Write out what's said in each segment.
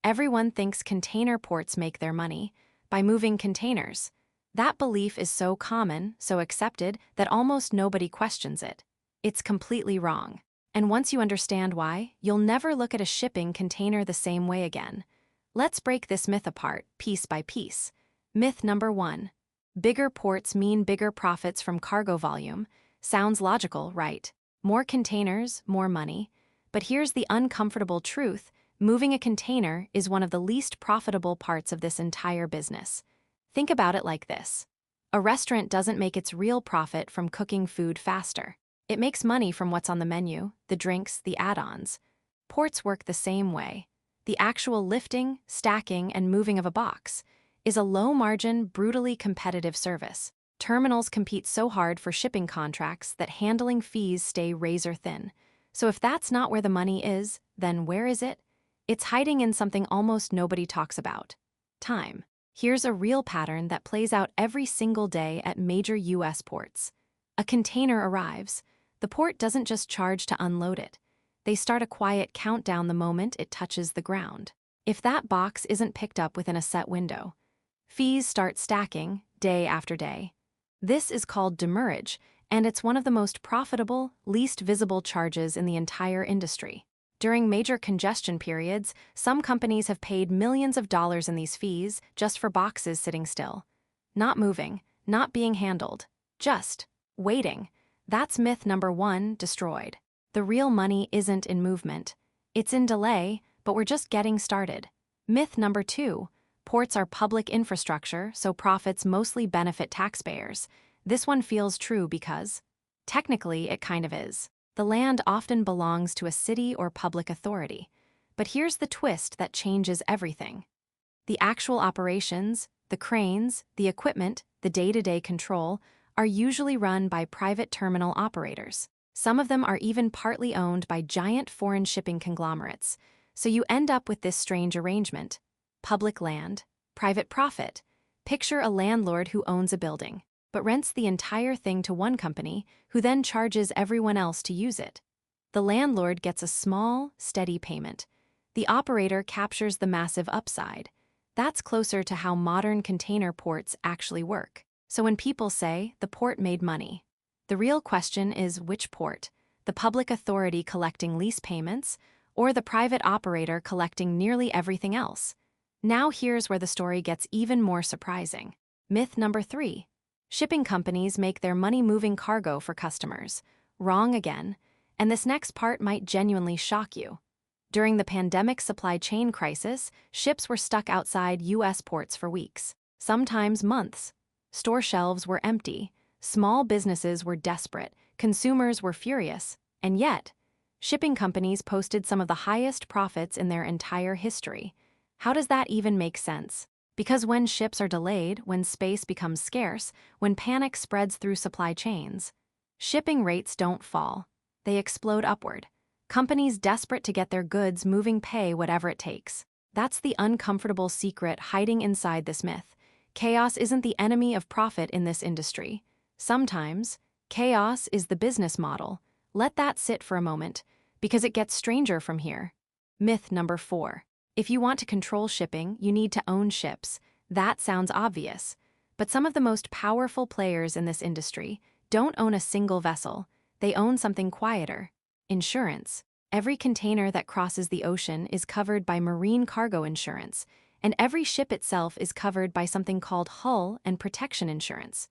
Everyone thinks container ports make their money by moving containers. That belief is so common, so accepted, that almost nobody questions it. It's completely wrong. And once you understand why, you'll never look at a shipping container the same way again. Let's break this myth apart, piece by piece. Myth number 1. Bigger ports mean bigger profits from cargo volume. Sounds logical, right? More containers, more money. But here's the uncomfortable truth. Moving a container is one of the least profitable parts of this entire business. Think about it like this. A restaurant doesn't make its real profit from cooking food faster. It makes money from what's on the menu, the drinks, the add-ons. Ports work the same way. The actual lifting, stacking, and moving of a box is a low-margin, brutally competitive service. Terminals compete so hard for shipping contracts that handling fees stay razor-thin. So if that's not where the money is, then where is it? It's hiding in something almost nobody talks about: time. Here's a real pattern that plays out every single day at major U.S. ports. A container arrives. The port doesn't just charge to unload it. They start a quiet countdown the moment it touches the ground. If that box isn't picked up within a set window, fees start stacking day after day. This is called demurrage, and it's one of the most profitable, least visible charges in the entire industry. During major congestion periods, some companies have paid millions of dollars in these fees just for boxes sitting still. Not moving, not being handled, just waiting. That's myth number 1 destroyed. The real money isn't in movement. It's in delay, but we're just getting started. Myth number 2. Ports are public infrastructure, so profits mostly benefit taxpayers. This one feels true because, technically, it kind of is. The land often belongs to a city or public authority. But here's the twist that changes everything. The actual operations, the cranes, the equipment, the day-to-day control, are usually run by private terminal operators. Some of them are even partly owned by giant foreign shipping conglomerates. So you end up with this strange arrangement: public land, private profit. Picture a landlord who owns a building, but rents the entire thing to one company, who then charges everyone else to use it. The landlord gets a small, steady payment. The operator captures the massive upside. That's closer to how modern container ports actually work. So when people say the port made money, the real question is which port? The public authority collecting lease payments, or the private operator collecting nearly everything else? Now here's where the story gets even more surprising. Myth number 3. Shipping companies make their money moving cargo for customers. Wrong again. And this next part might genuinely shock you. During the pandemic supply chain crisis, ships were stuck outside U.S. ports for weeks, sometimes months. Store shelves were empty. Small businesses were desperate. Consumers were furious. And yet, shipping companies posted some of the highest profits in their entire history. How does that even make sense? Because when ships are delayed, when space becomes scarce, when panic spreads through supply chains, shipping rates don't fall. They explode upward. Companies desperate to get their goods moving pay whatever it takes. That's the uncomfortable secret hiding inside this myth. Chaos isn't the enemy of profit in this industry. Sometimes, chaos is the business model. Let that sit for a moment, because it gets stranger from here. Myth number 4. If you want to control shipping, you need to own ships. That sounds obvious. But some of the most powerful players in this industry don't own a single vessel. They own something quieter: insurance. Every container that crosses the ocean is covered by marine cargo insurance, and every ship itself is covered by something called hull and protection insurance.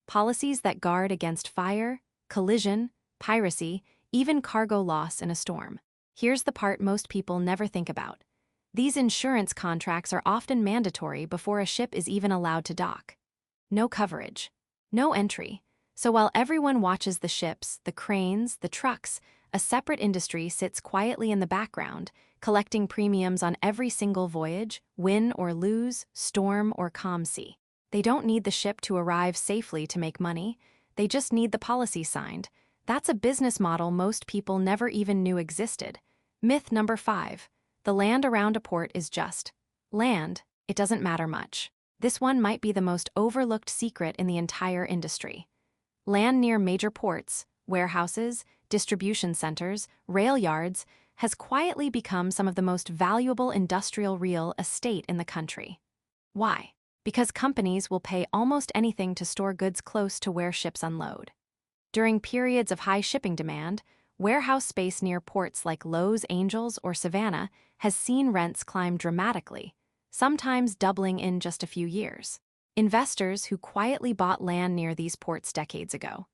Policies that guard against fire, collision, piracy, even cargo loss in a storm. Here's the part most people never think about. These insurance contracts are often mandatory before a ship is even allowed to dock. No coverage, no entry. So while everyone watches the ships, the cranes, the trucks, a separate industry sits quietly in the background, collecting premiums on every single voyage, win or lose, storm or calm sea. They don't need the ship to arrive safely to make money. They just need the policy signed. That's a business model most people never even knew existed. Myth number 5. The land around a port is just land. It doesn't matter much. This one might be the most overlooked secret in the entire industry. Land near major ports, warehouses, distribution centers, rail yards has quietly become some of the most valuable industrial real estate in the country. Why? Because companies will pay almost anything to store goods close to where ships unload. During periods of high shipping demand, warehouse space near ports like Los Angeles or Savannah has seen rents climb dramatically, sometimes doubling in just a few years. Investors who quietly bought land near these ports decades ago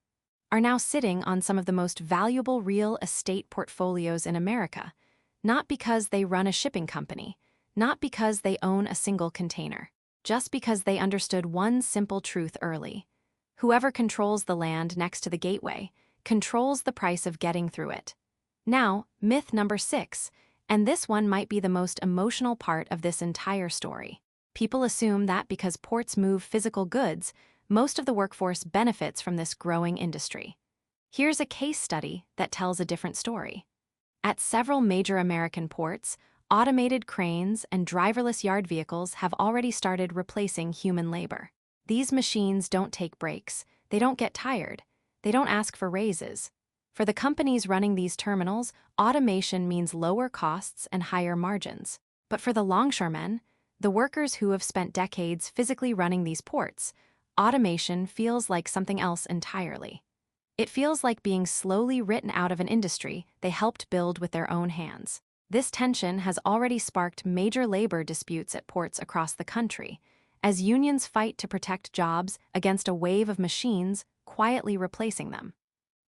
are now sitting on some of the most valuable real estate portfolios in America, not because they run a shipping company, not because they own a single container, just because they understood one simple truth early. Whoever controls the land next to the gateway controls the price of getting through it. Now, myth number 6, and this one might be the most emotional part of this entire story. People assume that because ports move physical goods, most of the workforce benefits from this growing industry. Here's a case study that tells a different story. At several major American ports, automated cranes and driverless yard vehicles have already started replacing human labor. These machines don't take breaks, they don't get tired, they don't ask for raises. For the companies running these terminals, automation means lower costs and higher margins. But for the longshoremen, the workers who have spent decades physically running these ports, automation feels like something else entirely. It feels like being slowly written out of an industry they helped build with their own hands. This tension has already sparked major labor disputes at ports across the country, as unions fight to protect jobs against a wave of machines quietly replacing them.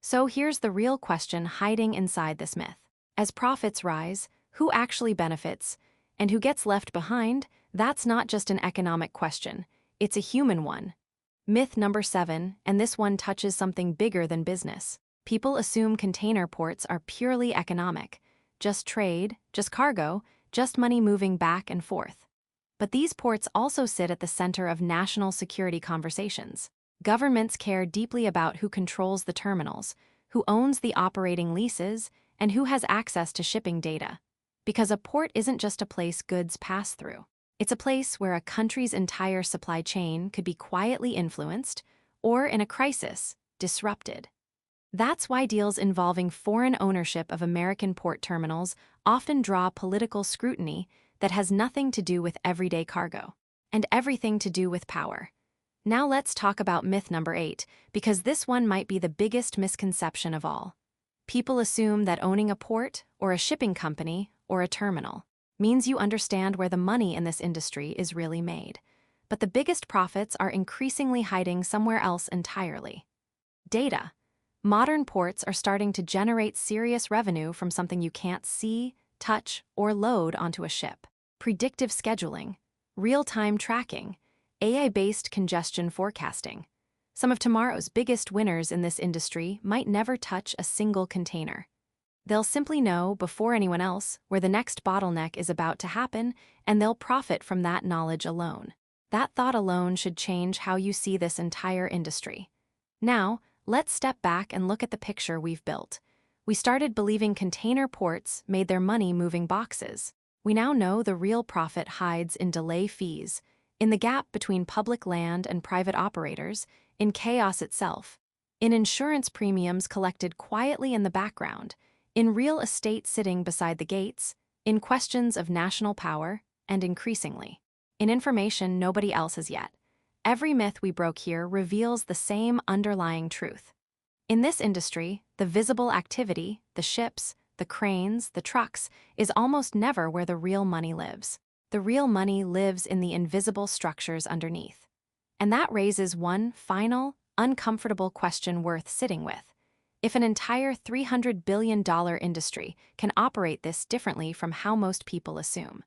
So here's the real question hiding inside this myth. As profits rise, who actually benefits, and who gets left behind? That's not just an economic question, it's a human one. Myth number 7, and this one touches something bigger than business. People assume container ports are purely economic, just trade, just cargo, just money moving back and forth. But these ports also sit at the center of national security conversations. Governments care deeply about who controls the terminals, who owns the operating leases, and who has access to shipping data. Because a port isn't just a place goods pass through. It's a place where a country's entire supply chain could be quietly influenced, or in a crisis, disrupted. That's why deals involving foreign ownership of American port terminals often draw political scrutiny that has nothing to do with everyday cargo, and everything to do with power. Now let's talk about myth number 8, because this one might be the biggest misconception of all. People assume that owning a port, or a shipping company, or a terminal means you understand where the money in this industry is really made. But the biggest profits are increasingly hiding somewhere else entirely. Data. Modern ports are starting to generate serious revenue from something you can't see, touch, or load onto a ship. Predictive scheduling, real-time tracking, AI-based congestion forecasting. Some of tomorrow's biggest winners in this industry might never touch a single container. They'll simply know before anyone else where the next bottleneck is about to happen, and they'll profit from that knowledge alone. That thought alone should change how you see this entire industry. Now, let's step back and look at the picture we've built. We started believing container ports made their money moving boxes. We now know the real profit hides in delay fees, in the gap between public land and private operators, in chaos itself, in insurance premiums collected quietly in the background, in real estate sitting beside the gates, in questions of national power, and increasingly, in information nobody else has yet. Every myth we broke here reveals the same underlying truth. In this industry, the visible activity, the ships, the cranes, the trucks, is almost never where the real money lives. The real money lives in the invisible structures underneath. And that raises one final, uncomfortable question worth sitting with. If an entire $300 billion industry can operate this differently from how most people assume,